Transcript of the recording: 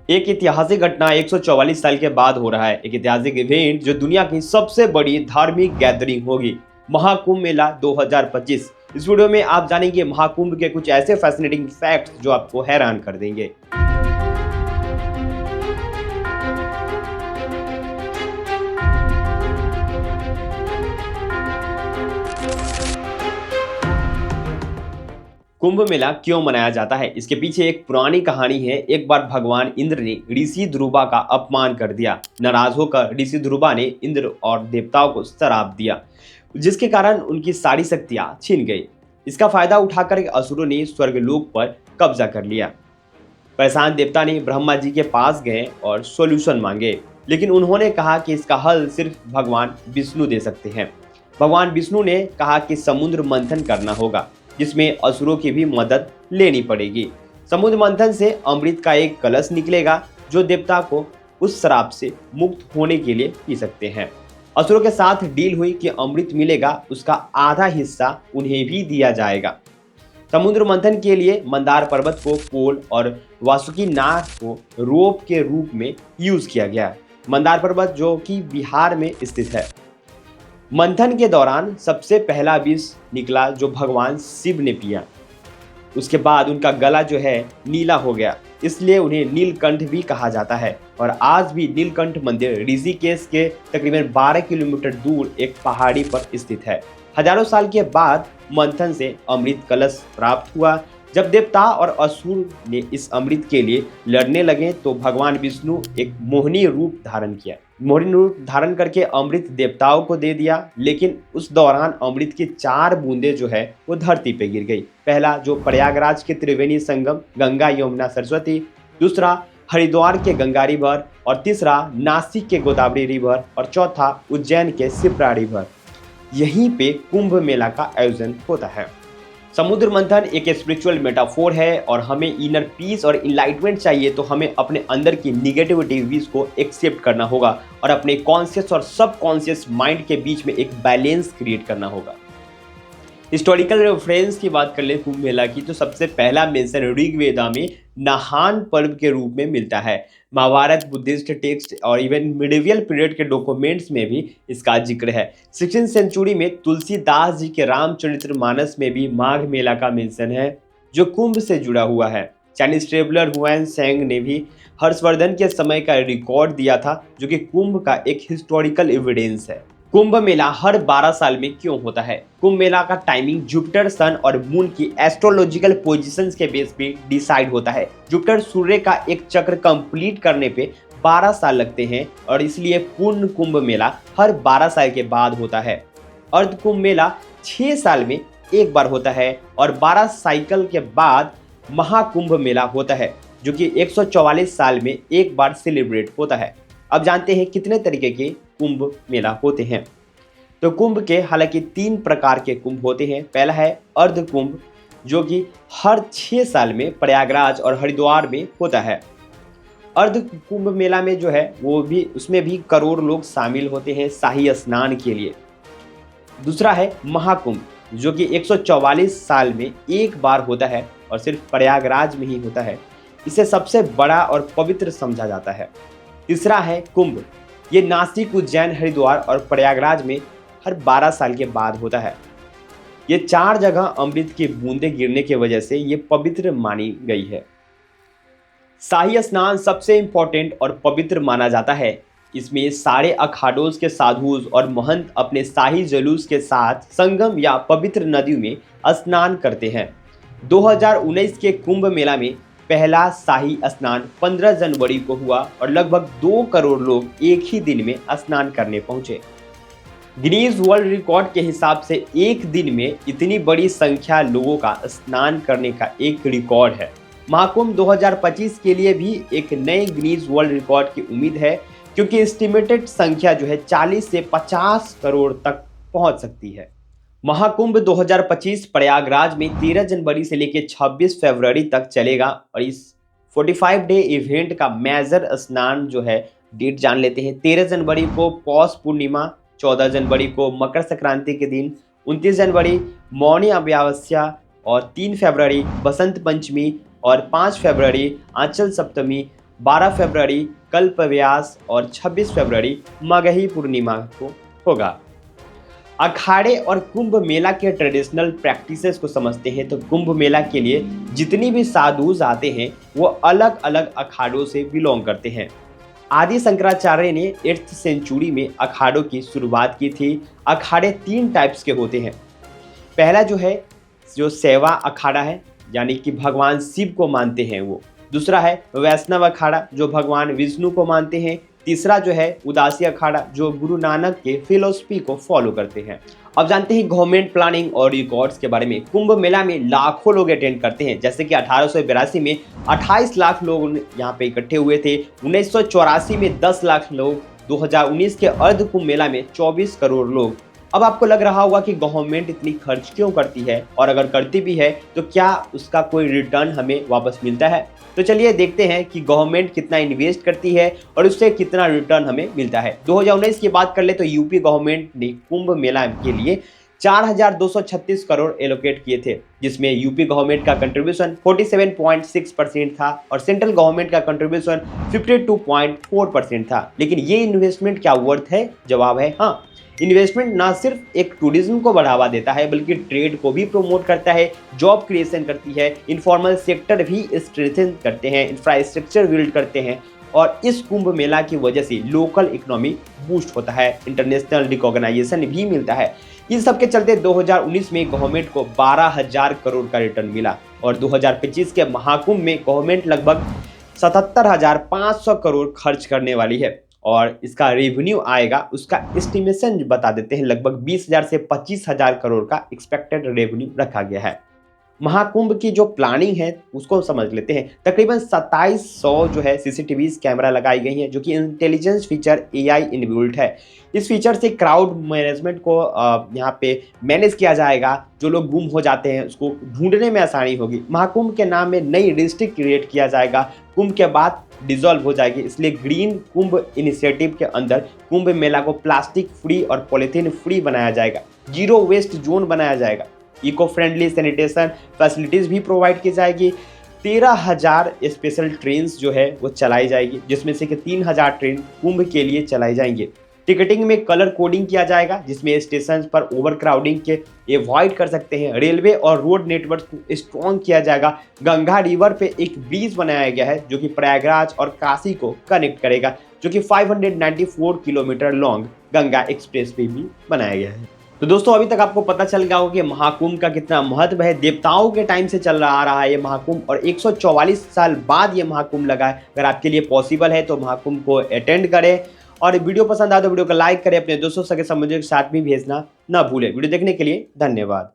एक ऐतिहासिक घटना 144 साल के बाद हो रहा है। एक ऐतिहासिक इवेंट जो दुनिया की सबसे बड़ी धार्मिक गैदरिंग होगी, महाकुंभ मेला 2025। इस वीडियो में आप जानेंगे महाकुंभ के कुछ ऐसे फैसिनेटिंग फैक्ट्स जो आपको हैरान कर देंगे। कुंभ मेला क्यों मनाया जाता है, इसके पीछे एक पुरानी कहानी है। एक बार भगवान इंद्र ने ऋषि ध्रुवा का अपमान कर दिया। नाराज होकर ऋषि ध्रुवा ने इंद्र और देवताओं को श्राप दिया, जिसके कारण उनकी सारी शक्तियां छिन गई। इसका फायदा उठाकर असुरों ने स्वर्गलोक पर कब्जा कर लिया। परेशान देवता ने ब्रह्मा जी के पास गए और सॉल्यूशन मांगे, लेकिन उन्होंने कहा कि इसका हल सिर्फ भगवान विष्णु दे सकते हैं। भगवान विष्णु ने कहा कि समुद्र मंथन करना होगा, जिसमें असुरों की भी मदद लेनी पड़ेगी। समुद्र मंथन से अमृत का एक कलश निकलेगा, जो देवता को उस श्राप से मुक्त होने के लिए पी सकते हैं। असुरों के साथ डील हुई कि अमृत मिलेगा, उसका आधा हिस्सा उन्हें भी दिया जाएगा। समुद्र मंथन के लिए मंदार पर्वत को पोल और वासुकी नाग को रोप के रूप में यूज किया गया। मंदार पर्वत जो कि बिहार में स्थित है। मंथन के दौरान सबसे पहला विष निकला जो भगवान शिव ने पिया। उसके बाद उनका गला जो है नीला हो गया, इसलिए उन्हें नीलकंठ भी कहा जाता है। और आज भी नीलकंठ मंदिर ऋषिकेश के तकरीबन 12 किलोमीटर दूर एक पहाड़ी पर स्थित है। हजारों साल के बाद मंथन से अमृत कलश प्राप्त हुआ। जब देवता और असुर ने इस अमृत के लिए लड़ने लगे तो भगवान विष्णु एक मोहिनी रूप धारण किया। मोहिनी रूप धारण करके अमृत देवताओं को दे दिया, लेकिन उस दौरान अमृत की 4 बूंदें जो है वो धरती पे गिर गई। पहला जो प्रयागराज के त्रिवेणी संगम गंगा यमुना सरस्वती, दूसरा हरिद्वार के गंगा रिवर, और तीसरा नासिक के गोदावरी रिवर, और चौथा उज्जैन के शिप्रा रिवर। यहीं पे कुंभ मेला का आयोजन होता है। समुद्र मंथन एक स्पिरिचुअल मेटाफोर है, और हमें इनर पीस और इनलाइटमेंट चाहिए तो हमें अपने अंदर की निगेटिविटीज को एक्सेप्ट करना होगा और अपने कॉन्शियस और सबकॉन्शियस माइंड के बीच में एक बैलेंस क्रिएट करना होगा। हिस्टोरिकल रेफरेंस की बात कर ले कुंभ मेला की, तो सबसे पहला मेंशन ऋग्वेदा में नहान पर्व के रूप में मिलता है। महाभारत, बुद्धिस्ट टेक्स्ट और इवन मिडिवियल पीरियड के डॉक्यूमेंट्स में भी इसका जिक्र है। 16th सेंचुरी में तुलसीदास जी के रामचरितमानस में भी माघ मेला का मेंशन है, जो कुंभ से जुड़ा हुआ है। चाइनीज ट्रेवलर हुआन सेंग ने भी हर्षवर्धन के समय का रिकॉर्ड दिया था, जो कि कुंभ का एक हिस्टोरिकल एविडेंस है। कुंभ मेला हर 12 साल में क्यों होता है? कुंभ मेला का टाइमिंग जुपिटर, सन और मून की एस्ट्रोलॉजिकल पोजीशंस के बेस पे डिसाइड होता है। जुपिटर सूर्य का एक चक्र कंप्लीट करने पे 12 साल लगते हैं, और इसलिए पूर्ण कुंभ मेला हर 12 साल के बाद होता है। अर्ध कुंभ मेला 6 साल में एक बार होता है, और 12 साइकिल के बाद महाकुंभ मेला होता है, जो कि 144 साल में एक बार सेलिब्रेट होता है। अब जानते हैं कितने तरीके के कुंभ मेला होते हैं। तो कुंभ के हालांकि 3 प्रकार के कुंभ होते हैं। पहला है अर्ध कुंभ, जो कि हर 6 साल में प्रयागराज और हरिद्वार में होता है। अर्ध कुंभ मेला में जो है वो भी, उसमें भी करोड़ लोग शामिल होते हैं शाही स्नान के लिए। दूसरा है महाकुंभ, जो कि 144 साल में एक बार होता है और सिर्फ प्रयागराज में ही होता है। इसे सबसे बड़ा और पवित्र समझा जाता है। तीसरा है कुंभ, ये नासिक, उज्जैन, हरिद्वार और प्रयागराज में हर 12 साल के बाद होता है। ये 4 जगह अमृत की बूंदें गिरने की वजह से ये पवित्र मानी गई है। शाही स्नान सबसे इंपॉर्टेंट और पवित्र माना जाता है। इसमें सारे अखाड़ों के साधु और महंत अपने शाही जुलूस के साथ संगम या पवित्र नदियों में स्नान करते हैं। 2019 के कुंभ मेला में पहला शाही स्नान 15 जनवरी को हुआ, और लगभग 2 करोड़ लोग एक ही दिन में स्नान करने पहुंचे। गिनीज वर्ल्ड रिकॉर्ड के हिसाब से एक दिन में इतनी बड़ी संख्या लोगों का स्नान करने का एक रिकॉर्ड है। महाकुंभ 2025 के लिए भी एक नए गिनीज वर्ल्ड रिकॉर्ड की उम्मीद है, क्योंकि एस्टिमेटेड संख्या जो है 40 से 50 करोड़ तक पहुंच सकती है। महाकुंभ 2025 प्रयागराज में 13 जनवरी से लेकर 26 फरवरी तक चलेगा, और इस 45 डे इवेंट का मेजर स्नान जो है डेट जान लेते हैं। 13 जनवरी को पौष पूर्णिमा, 14 जनवरी को मकर संक्रांति के दिन, 29 जनवरी मौनी अमावस्या, और 3 फरवरी बसंत पंचमी, और 5 फरवरी आंचल सप्तमी, 12 फरवरी कल्प व्यास और 26 फरवरी मगही पूर्णिमा को होगा। अखाड़े और कुंभ मेला के ट्रेडिशनल प्रैक्टिसेस को समझते हैं तो कुंभ मेला के लिए जितनी भी साधुज आते हैं वो अलग अलग अखाड़ों से बिलोंग करते हैं। आदि शंकराचार्य ने 8th सेंचुरी में अखाड़ों की शुरुआत की थी। अखाड़े 3 टाइप्स के होते हैं। पहला जो सेवा अखाड़ा है, यानी कि भगवान शिव को मानते हैं वो। दूसरा है वैष्णव अखाड़ा, जो भगवान विष्णु को मानते हैं। तीसरा उदासी अखाड़ा, जो गुरु नानक के फिलोसफी को फॉलो करते हैं। अब जानते हैं गवर्नमेंट प्लानिंग और रिकॉर्ड्स के बारे में। कुंभ मेला में लाखों लोग अटेंड करते हैं, जैसे कि 1882 में 28 लाख लोग यहाँ पे इकट्ठे हुए थे। 1984 में 10 लाख लोग, 2019 के अर्ध कुंभ मेला में 24 करोड़ लोग। अब आपको लग रहा होगा कि गवर्नमेंट इतनी खर्च क्यों करती है, और अगर करती भी है तो क्या उसका कोई रिटर्न हमें वापस मिलता है। तो चलिए देखते हैं कि गवर्नमेंट कितना इन्वेस्ट करती है और उससे कितना रिटर्न हमें मिलता है। 2019 की बात कर ले तो यूपी गवर्नमेंट ने कुंभ मेला के लिए 4,236 करोड़ एलोकेट किए थे, जिसमें यूपी गवर्नमेंट का कंट्रीब्यूशन 47.6% था और सेंट्रल गवर्नमेंट का कंट्रीब्यूशन 52.4% था। लेकिन ये इन्वेस्टमेंट क्या वर्थ है? जवाब है हाँ। इन्वेस्टमेंट ना सिर्फ एक टूरिज्म को बढ़ावा देता है, बल्कि ट्रेड को भी प्रमोट करता है, जॉब क्रिएशन करती है, इनफॉर्मल सेक्टर भी स्ट्रेंथन करते हैं, इंफ्रास्ट्रक्चर बिल्ड करते हैं, और इस कुंभ मेला की वजह से लोकल इकोनॉमी बूस्ट होता है, इंटरनेशनल रिकॉग्नाइजेशन भी मिलता है। इन सब के चलते 2019 में गवर्नमेंट को 12,000 करोड़ का रिटर्न मिला और 2025 के महाकुंभ में गवर्नमेंट लगभग 77,500 करोड़ खर्च करने वाली है और इसका रेवेन्यू आएगा, उसका एस्टिमेशन बता देते हैं, लगभग 20,000 से 25,000 करोड़ का एक्सपेक्टेड रेवेन्यू रखा गया है। महाकुंभ की जो प्लानिंग है उसको समझ लेते हैं। तकरीबन 2700 सीसीटीवी कैमरा लगाई गई हैं, जो कि इंटेलिजेंस फीचर एआई इनबिल्ट है। इस फीचर से क्राउड मैनेजमेंट को यहाँ पे मैनेज किया जाएगा। जो लोग गुम हो जाते हैं उसको ढूंढने में आसानी होगी। महाकुंभ के नाम में नई डिस्ट्रिक्ट क्रिएट किया जाएगा, कुंभ के बाद डिसॉल्व हो जाएगी। इसलिए ग्रीन कुंभ इनिशिएटिव के अंदर कुंभ मेला को प्लास्टिक फ्री और पॉलीथीन फ्री बनाया जाएगा, जीरो वेस्ट जोन बनाया जाएगा, इको फ्रेंडली सैनिटेशन फैसिलिटीज भी प्रोवाइड की जाएगी। 13,000 स्पेशल ट्रेन वो चलाई जाएगी, जिसमें से कि 3,000 ट्रेन कुंभ के लिए चलाई जाएंगे। टिकटिंग में कलर कोडिंग किया जाएगा, जिसमें स्टेशन पर ओवर क्राउडिंग के अवॉइड कर सकते हैं। रेलवे और रोड नेटवर्क को स्ट्रॉन्ग किया जाएगा। गंगा रिवर पे एक ब्रिज बनाया गया है, जो कि प्रयागराज और काशी को कनेक्ट करेगा, जो कि 594 kilometre long Ganga express way भी बनाया गया है। तो दोस्तों, अभी तक आपको पता चल गया होगा कि महाकुंभ का कितना महत्व है। देवताओं के टाइम से चल आ रहा है ये महाकुंभ और 144 साल बाद ये महाकुंभ लगा है। अगर आपके लिए पॉसिबल है तो महाकुंभ को अटेंड करें, और वीडियो पसंद आए तो वीडियो को लाइक करें, अपने दोस्तों सगे संबंधियों के साथ भी भेजना ना भूलें। वीडियो देखने के लिए धन्यवाद।